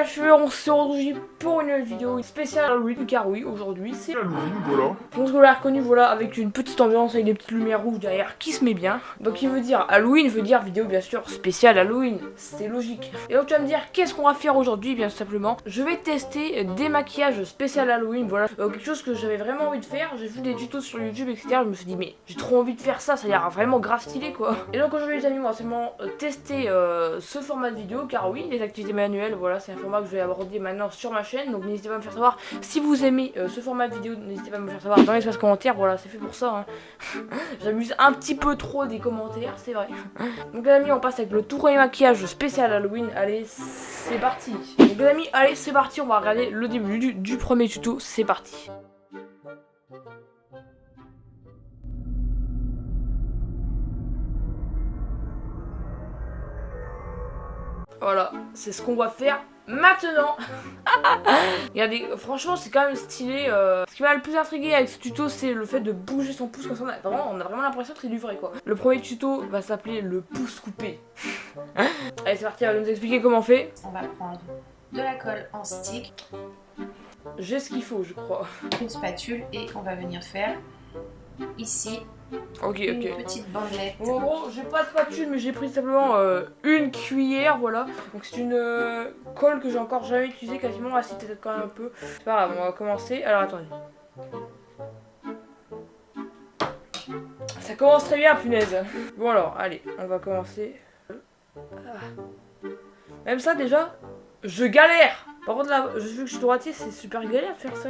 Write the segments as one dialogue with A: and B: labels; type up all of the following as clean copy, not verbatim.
A: cheveux, on se retrouve pour une nouvelle vidéo spéciale Halloween, car oui, aujourd'hui c'est
B: Halloween, voilà.
A: je pense que vous l'avez reconnu, voilà, avec une petite ambiance, avec des petites lumières rouges derrière qui se met bien. Donc il veut dire Halloween, veut dire vidéo bien sûr spéciale Halloween, c'est logique. Et donc tu vas me dire qu'est-ce qu'on va faire aujourd'hui, bien simplement. Je vais tester des maquillages spécial Halloween, voilà, quelque chose que j'avais vraiment envie de faire. J'ai vu des tutos sur YouTube, etc. Je me suis dit mais j'ai trop envie de faire ça, ça a l'air vraiment grave stylé quoi. Et donc aujourd'hui les amis, moi c'est vraiment tester ce format de vidéo, car oui, les activités manuelles, voilà, c'est un format que je vais aborder maintenant sur ma chaîne. Donc n'hésitez pas à me faire savoir si vous aimez ce format de vidéo, n'hésitez pas à me faire savoir dans l'espace commentaire, voilà, c'est fait pour ça. Hein. J'amuse un petit peu trop des commentaires, c'est vrai. Donc les amis, on passe avec le tout premier maquillage spécial Halloween. Allez, c'est parti. Donc les amis, allez, c'est parti, on va regarder le début du premier tuto, c'est parti. Voilà, c'est ce qu'on va faire maintenant. Regardez, franchement c'est quand même stylé. Ce qui m'a le plus intrigué avec ce tuto, c'est le fait de bouger son pouce comme ça. On a vraiment l'impression que c'est du vrai quoi. Le premier tuto va s'appeler le pouce coupé. Allez c'est parti, elle va nous expliquer comment on fait.
C: On va prendre de la colle en stick,
A: J'ai ce qu'il faut je crois.
C: une spatule et on va venir faire ici
A: Ok,
C: une
A: ok.
C: petite bandelette.
A: Bon, en gros, j'ai pas de spatule, mais j'ai pris simplement une cuillère, voilà. Donc c'est une colle que j'ai encore jamais utilisée, quasiment acide peut-être quand même un peu. C'est pas grave, on va commencer. Alors attendez. Ça commence très bien, punaise. Bon alors, allez, on va commencer. Même ça déjà, je galère. Par contre là, vu que je suis droitier, c'est super galère de faire ça.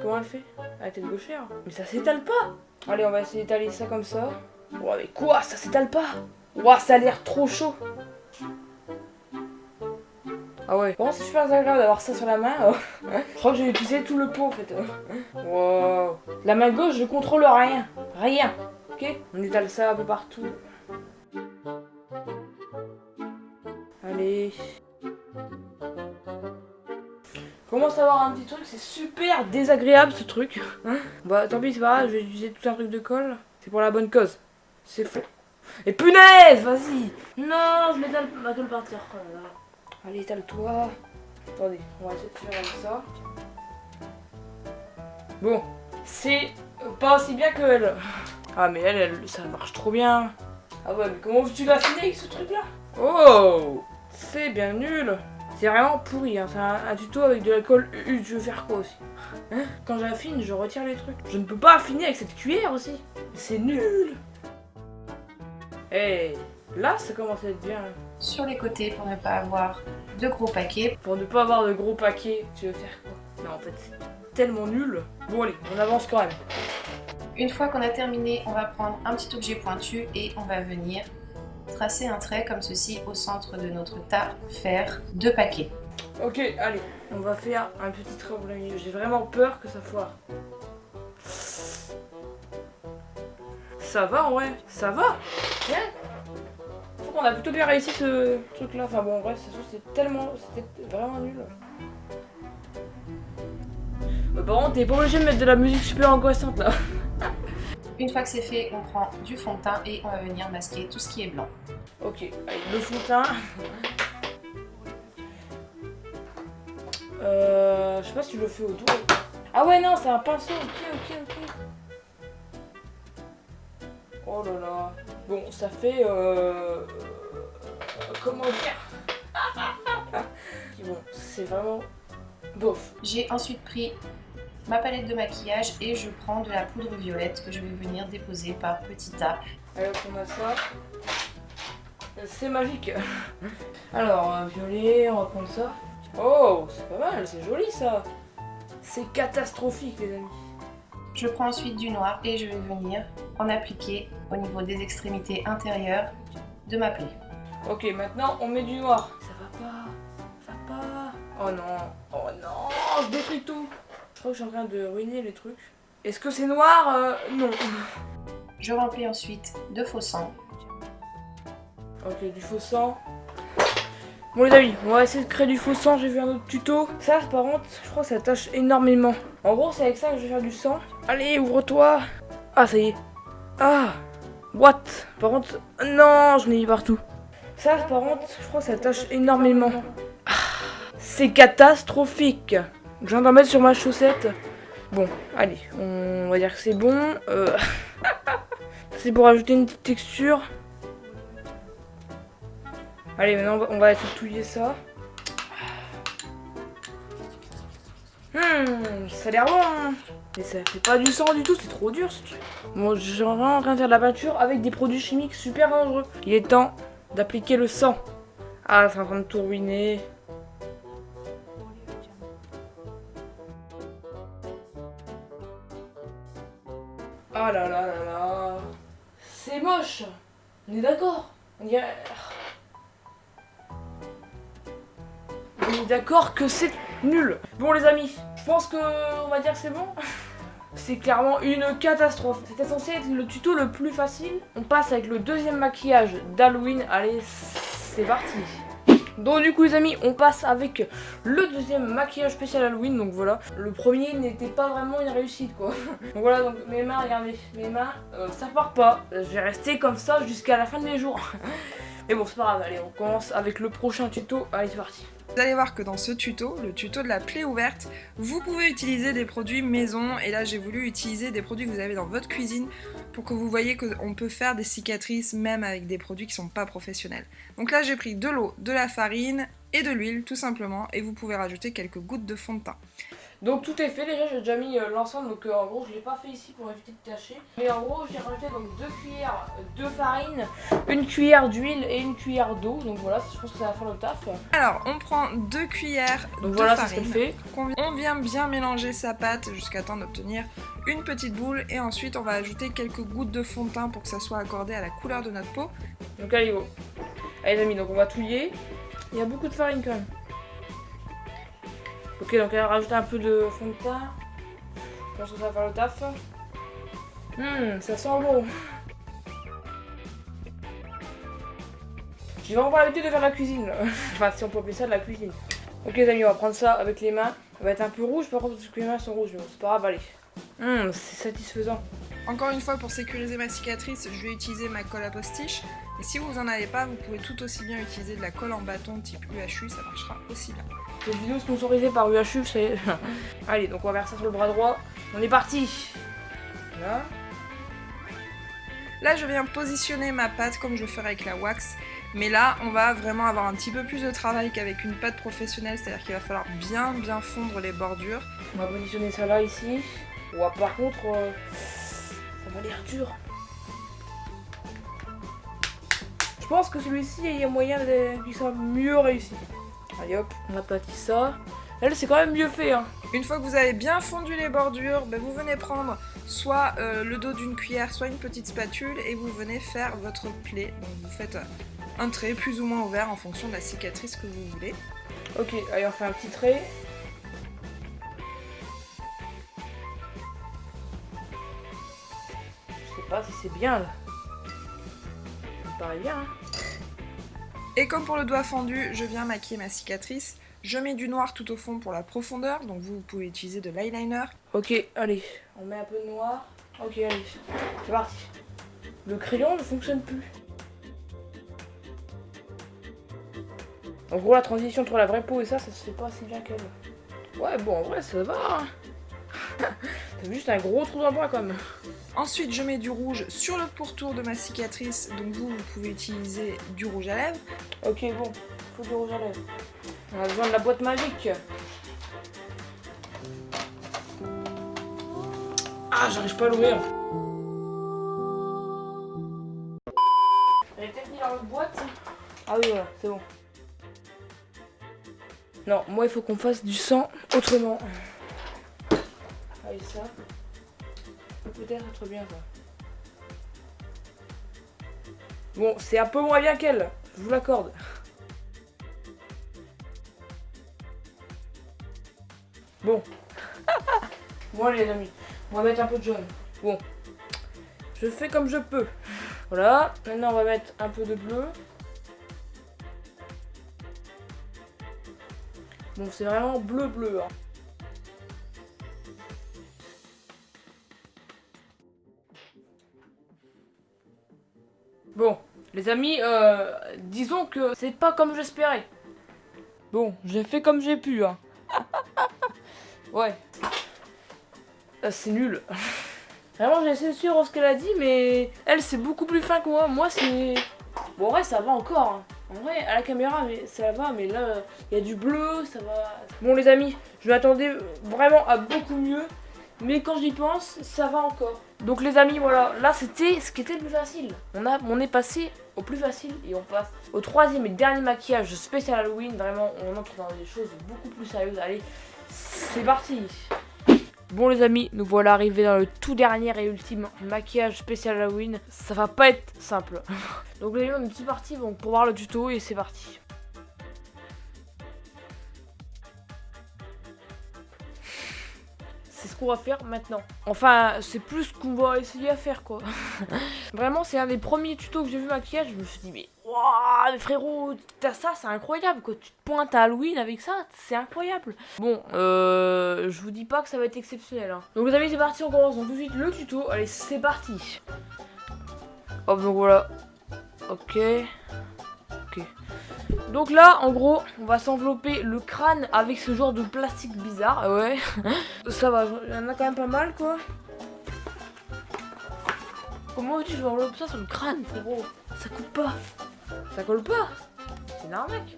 A: Comment elle fait? À la tête gauchère. Mais ça s'étale pas. Allez, on va essayer d'étaler ça comme ça. Oh mais quoi? Ça s'étale pas? Ouah, ça a l'air trop chaud. Ah ouais. Bon, c'est super agréable d'avoir ça sur la main. Je crois que j'ai utilisé tout le pot en fait. Wow. La main gauche, je contrôle rien. Rien. Ok? On étale ça un peu partout. Allez. Commence à avoir un petit truc, c'est super désagréable ce truc. Hein, bah tant pis, c'est pas grave, je vais utiliser tout un truc de colle. C'est pour la bonne cause. C'est faux. Et punaise, vas-y. Non, je m'étale ma colle par terre. Oh là là. Allez, étale-toi. Attendez, on va essayer de faire comme ça. Bon, c'est pas aussi bien que elle. Ah mais elle, ça marche trop bien. Ah ouais, mais comment tu l'as affiné avec ce truc là? Oh, c'est bien nul. C'est vraiment pourri, hein. C'est un tuto avec de l'alcool. Je veux faire quoi aussi? Hein? Quand j'affine, je retire les trucs. Je ne peux pas affiner avec cette cuillère aussi. C'est nul. Eh, là, ça commence à être bien.
C: Sur les côtés pour ne pas avoir de gros paquets.
A: Pour ne pas avoir de gros paquets, tu veux faire quoi? Non, en fait, c'est tellement nul. Bon, allez, on avance quand même.
C: Une fois qu'on a terminé, on va prendre un petit objet pointu et on va venir tracer un trait comme ceci au centre de notre tas, faire 2 paquets.
A: Ok, allez, on va faire un petit trait au plein milieu. J'ai vraiment peur que ça foire. Ça va en vrai, ça va. Bien. Je trouve qu'on a plutôt bien réussi ce truc là. Enfin bon, en vrai, c'était vraiment nul. Par contre, t'es pas obligé de mettre de la musique super angoissante là.
C: Une fois que c'est fait, on prend du fond de teint et on va venir masquer tout ce qui est blanc.
A: Ok, allez, le fond de teint. Je sais pas si je le fais autour. Ah ouais, non, c'est un pinceau. Ok. Oh là là. Bon, ça fait. Comment dire? Bon, c'est vraiment bof.
C: J'ai ensuite pris ma palette de maquillage et je prends de la poudre violette que je vais venir déposer par petits tas.
A: Alors on a ça. C'est magique. Alors, violet, on va prendre ça. Oh, c'est pas mal, c'est joli ça. C'est catastrophique les amis.
C: Je prends ensuite du noir et je vais venir en appliquer au niveau des extrémités intérieures de ma plaie.
A: Ok, maintenant on met du noir. Ça va pas. Oh non, je détruis tout. Je crois que je suis en train de ruiner les trucs. Est-ce que c'est noir? Non.
C: Je remplis ensuite de faux sang.
A: Ok, du faux sang. Bon les amis, on va essayer de créer du faux sang, j'ai vu un autre tuto. Ça par contre, je crois que ça tâche énormément. En gros, c'est avec ça que je vais faire du sang. Allez, ouvre-toi. Ah, ça y est. Ah, what? Par contre, non, je l'ai mis partout. Ça par contre, je crois que ça tâche énormément. Ah, C'est catastrophique. Je viens d'en mettre sur ma chaussette. Bon, allez, on va dire que c'est bon. C'est pour ajouter une petite texture. Allez, maintenant on va touiller ça. Ça a l'air bon, hein. Mais ça fait pas du sang du tout, c'est trop dur ce truc. Bon, je suis vraiment en train de faire de la peinture avec des produits chimiques super dangereux. Il est temps d'appliquer le sang. Ah, c'est en train de tout ruiner. Ah là là là là. C'est moche. On est d'accord. On est d'accord que c'est nul. Bon les amis, je pense que on va dire que c'est bon. C'est clairement une catastrophe. C'était censé être le tuto le plus facile. On passe avec le deuxième maquillage d'Halloween. Allez, c'est parti. Donc du coup les amis, on passe avec le deuxième maquillage spécial Halloween. Donc voilà, le premier n'était pas vraiment une réussite quoi. Donc voilà, donc mes mains, regardez, mes mains, ça part pas. Je vais rester comme ça jusqu'à la fin de mes jours. Mais bon, c'est pas grave, allez, on commence avec le prochain tuto. Allez, c'est parti.
B: Vous allez voir que dans ce tuto, le tuto de la plaie ouverte, vous pouvez utiliser des produits maison, et là j'ai voulu utiliser des produits que vous avez dans votre cuisine pour que vous voyez qu'on peut faire des cicatrices même avec des produits qui sont pas professionnels. Donc là j'ai pris de l'eau, de la farine et de l'huile tout simplement, et vous pouvez rajouter quelques gouttes de fond de teint.
A: Donc tout est fait, déjà j'ai déjà mis l'ensemble, donc en gros je l'ai pas fait ici pour éviter de tâcher. Mais en gros j'ai rajouté donc 2 cuillères de farine, une cuillère d'huile et une cuillère d'eau. Donc voilà, je pense que ça va faire le taf.
B: Alors on prend 2 cuillères
A: donc
B: de
A: voilà,
B: farine,
A: c'est ce qu'elle fait.
B: On vient bien mélanger sa pâte jusqu'à temps d'obtenir une petite boule, et ensuite on va ajouter quelques gouttes de fond de teint pour que ça soit accordé à la couleur de notre peau.
A: Donc allez go. Allez les amis, donc on va touiller. Il y a beaucoup de farine quand même. Ok, donc elle va rajouter un peu de fond de teint. Je pense que ça va faire le taf. Ça sent bon. J'ai vraiment pas l'habitude de faire de la cuisine là. Enfin, si on peut appeler ça de la cuisine. Ok les amis, on va prendre ça avec les mains. Ça va être un peu rouge par contre parce que les mains sont rouges, mais bon, c'est pas grave, allez. C'est satisfaisant.
B: Encore une fois, pour sécuriser ma cicatrice, je vais utiliser ma colle à postiche. Et si vous en avez pas, vous pouvez tout aussi bien utiliser de la colle en bâton type UHU, ça marchera aussi bien.
A: Cette vidéo sponsorisée par UHU, c'est... Allez, donc on va faire ça sur le bras droit. On est parti. Là.
B: Là, je viens positionner ma pâte comme je ferais avec la wax. Mais là, on va vraiment avoir un petit peu plus de travail qu'avec une pâte professionnelle. C'est-à-dire qu'il va falloir bien fondre les bordures.
A: On va positionner ça là, ici. Ouais, par contre, ça va l'air dur. Je pense que celui-ci, il y a moyen qu'il soit mieux réussi. Allez hop, on aplatit ça. Elle, c'est quand même mieux fait, hein.
B: Une fois que vous avez bien fondu les bordures, ben vous venez prendre soit le dos d'une cuillère, soit une petite spatule, et vous venez faire votre plaie. Donc vous faites un trait plus ou moins ouvert en fonction de la cicatrice que vous voulez.
A: Ok, allez, on fait un petit trait. Je sais pas si c'est bien, là. Ça me paraît bien, hein.
B: Et comme pour le doigt fendu, je viens maquiller ma cicatrice. Je mets du noir tout au fond pour la profondeur, donc vous pouvez utiliser de l'eyeliner.
A: Ok, allez, on met un peu de noir. Ok, allez, c'est parti. Le crayon ne fonctionne plus. En gros, la transition entre la vraie peau et ça se fait pas assez bien qu'elle. Ouais, bon, en vrai, ça va. Hein. C'est juste un gros trou dans le bras, quand même.
B: Ensuite, je mets du rouge sur le pourtour de ma cicatrice, donc vous pouvez utiliser du rouge à lèvres.
A: Ok, bon, faut du rouge à lèvres. On a besoin de la boîte magique. Ah, j'arrive pas à l'ouvrir. Elle est peut-être mise dans l'autre boîte. Ah oui, voilà, c'est bon. Non, moi il faut qu'on fasse du sang autrement. Allez, ça. Peut-être être bien ça. Bon, c'est un peu moins bien qu'elle, je vous l'accorde. Bon. Bon les amis, on va mettre un peu de jaune. Bon. Je fais comme je peux. Voilà, maintenant on va mettre un peu de bleu. Bon, c'est vraiment bleu. Hein. Bon, les amis, disons que c'est pas comme j'espérais. Bon, j'ai fait comme j'ai pu, hein. Ouais. C'est nul. Vraiment, j'ai essayé de suivre ce qu'elle a dit, mais elle, c'est beaucoup plus fin que moi. Moi, c'est... Bon, en vrai, ça va encore, hein. En vrai, à la caméra, mais ça va, mais là, il y a du bleu, ça va... Bon, les amis, je m'attendais vraiment à beaucoup mieux, mais quand j'y pense, ça va encore. Donc, les amis, voilà, là, c'était ce qui était le plus facile. On est passé au plus facile et on passe au troisième et dernier maquillage spécial Halloween. Vraiment, on entre dans des choses beaucoup plus sérieuses. Allez, c'est parti. Bon les amis, nous voilà arrivés dans le tout dernier et ultime maquillage spécial Halloween. Ça va pas être simple. Donc les amis, on est tous partis donc, pour voir le tuto et c'est parti. C'est ce qu'on va faire maintenant. Enfin, c'est plus ce qu'on va essayer à faire quoi. Vraiment, c'est un des premiers tutos que j'ai vu maquillage. Je me suis dit, mais waouh, frérot, t'as ça, c'est incroyable quoi. Tu te pointes à Halloween avec ça, c'est incroyable. Bon, je vous dis pas que ça va être exceptionnel. Hein. Donc les amis, c'est parti, on commence donc tout de suite le tuto. Allez, c'est parti. Hop, donc voilà. Ok. Ok. Donc là, en gros, on va s'envelopper le crâne avec ce genre de plastique bizarre. Ouais. Ça va, il y en a quand même pas mal, quoi. Comment tu envelopper ça sur le crâne, frérot? Ça coupe pas. Ça colle pas. C'est une arnaque.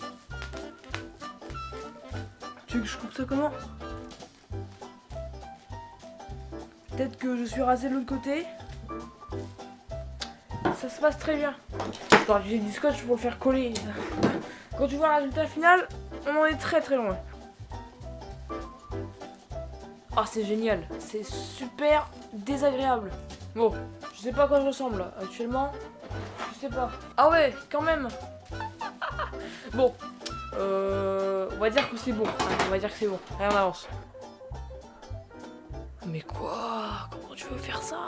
A: Tu veux que je coupe ça comment? Peut-être que je suis rasé de l'autre côté. Ça se passe très bien. Attends, j'ai du scotch pour le faire coller. Quand tu vois le résultat final, on en est très très loin. Ah, c'est génial. C'est super désagréable. Bon, je sais pas à quoi je ressemble là. Actuellement, je sais pas. Ah ouais, quand même. Bon, on va dire que c'est bon. On va dire que c'est bon. Allez, on avance. Mais quoi? Comment tu veux faire ça?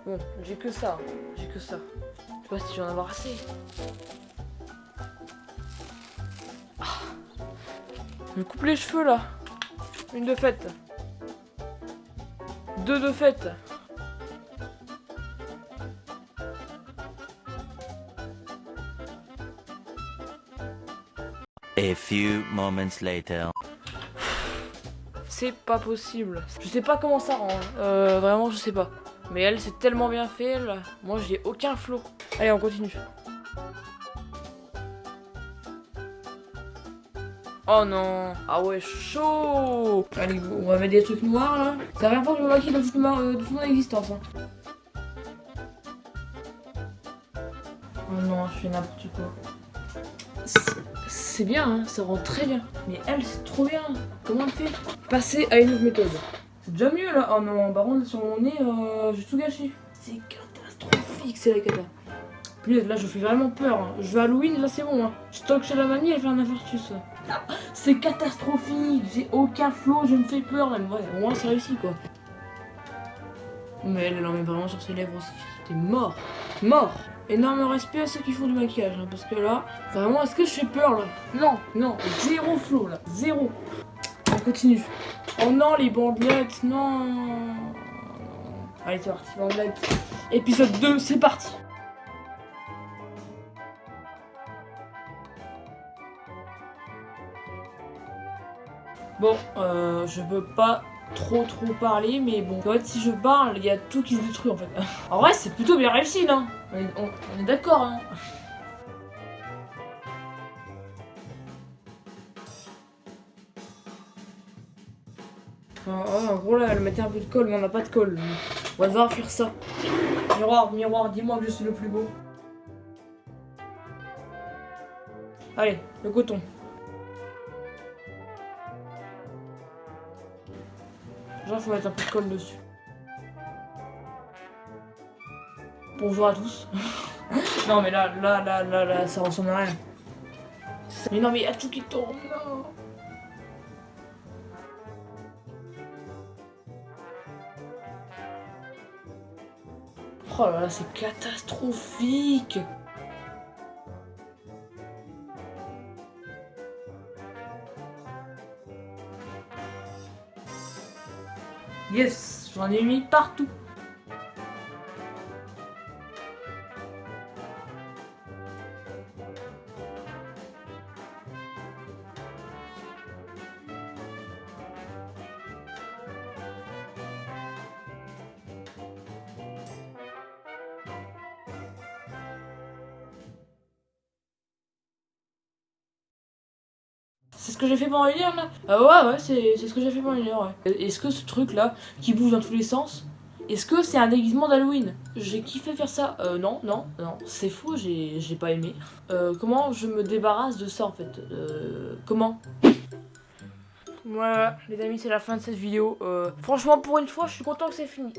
A: Bon, j'ai que ça. J'ai que ça. Je sais pas si je vais en avoir assez. Je me coupe les cheveux là. Une de faite. Deux de faite.
D: A few moments later.
A: C'est pas possible. Je sais pas comment ça rend. Vraiment, je sais pas. Mais elle, c'est tellement bien fait. Elle. Moi, j'ai aucun flow. Allez, on continue. Oh non. Ah ouais, chaud. Allez, on va mettre des trucs noirs là. C'est la première fois que je me maquille de toute mon existence. Hein. Oh non, je fais n'importe quoi. C'est bien, hein, ça rend très bien. Mais elle, c'est trop bien. Comment elle fait? Passer à une autre méthode. C'est déjà mieux là. Oh non, par contre, sur mon nez, j'ai tout gâché. C'est catastrophique, c'est la cata. Puis là, je fais vraiment peur. Hein. Je vais à Halloween, là, c'est bon. Hein. Je toque chez la mamie, elle fait un infarctus. Ah, c'est catastrophique. J'ai aucun flow, je me fais peur. Même. Ouais, au moins, c'est réussi quoi. Mais elle en met vraiment sur ses lèvres aussi. C'était mort. Mort. Énorme respect à ceux qui font du maquillage. Hein, parce que là, vraiment, est-ce que je fais peur là? Non, non. Zéro flow là. Zéro. On continue. Oh non, les bandelettes. Non. Allez, c'est parti. Bandelettes. Épisode 2, c'est parti. Bon, je peux pas trop parler, mais bon, en fait, si je parle, il y a tout qui se détruit en fait. En vrai, c'est plutôt bien réussi, là. On est d'accord, hein. En gros, là, elle mettait un peu de colle, mais on n'a pas de colle. On va devoir faire ça. Miroir, miroir, dis-moi que je suis le plus beau. Allez, le coton. Genre, faut mettre un peu de colle dessus. Bonjour à tous. Non, mais là, ça ressemble à rien. Mais non, mais il y a tout qui tombe, non. Oh là là, c'est catastrophique. Yes, j'en ai mis partout. C'est ce que j'ai fait pendant 1 heure là. Ouais, c'est ce que j'ai fait pendant 1 heure, ouais. Est-ce que ce truc là, qui bouge dans tous les sens, est-ce que c'est un déguisement d'Halloween? J'ai kiffé faire ça. Non, c'est faux, j'ai pas aimé. Comment je me débarrasse de ça en fait? Comment? Voilà, les amis, c'est la fin de cette vidéo. Franchement, pour une fois, je suis content que c'est fini.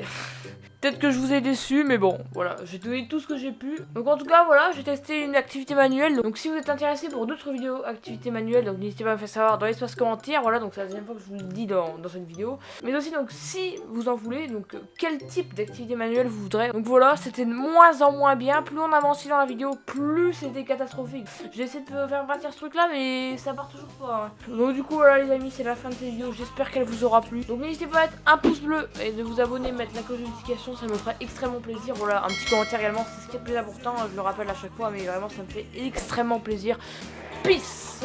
A: Peut-être que je vous ai déçu, mais bon, voilà, j'ai donné tout ce que j'ai pu. Donc en tout cas, voilà, j'ai testé une activité manuelle. Donc si vous êtes intéressé pour d'autres vidéos activités manuelles, donc n'hésitez pas à me faire savoir dans l'espace commentaire. Voilà, donc c'est la deuxième fois que je vous le dis dans cette vidéo. Mais aussi, donc si vous en voulez, donc quel type d'activité manuelle vous voudrez. Donc voilà, c'était de moins en moins bien. Plus on avançait dans la vidéo, plus c'était catastrophique. J'ai essayé de faire partir ce truc là, mais ça part toujours pas. Hein. Donc du coup, voilà les amis, c'est la fin de cette vidéo. J'espère qu'elle vous aura plu. Donc n'hésitez pas à mettre un pouce bleu et de vous abonner, mettre la cloche de notification. Ça me ferait extrêmement plaisir. Voilà, un petit commentaire également, c'est ce qui est le plus important. Je le rappelle à chaque fois, mais vraiment ça me fait extrêmement plaisir. Peace.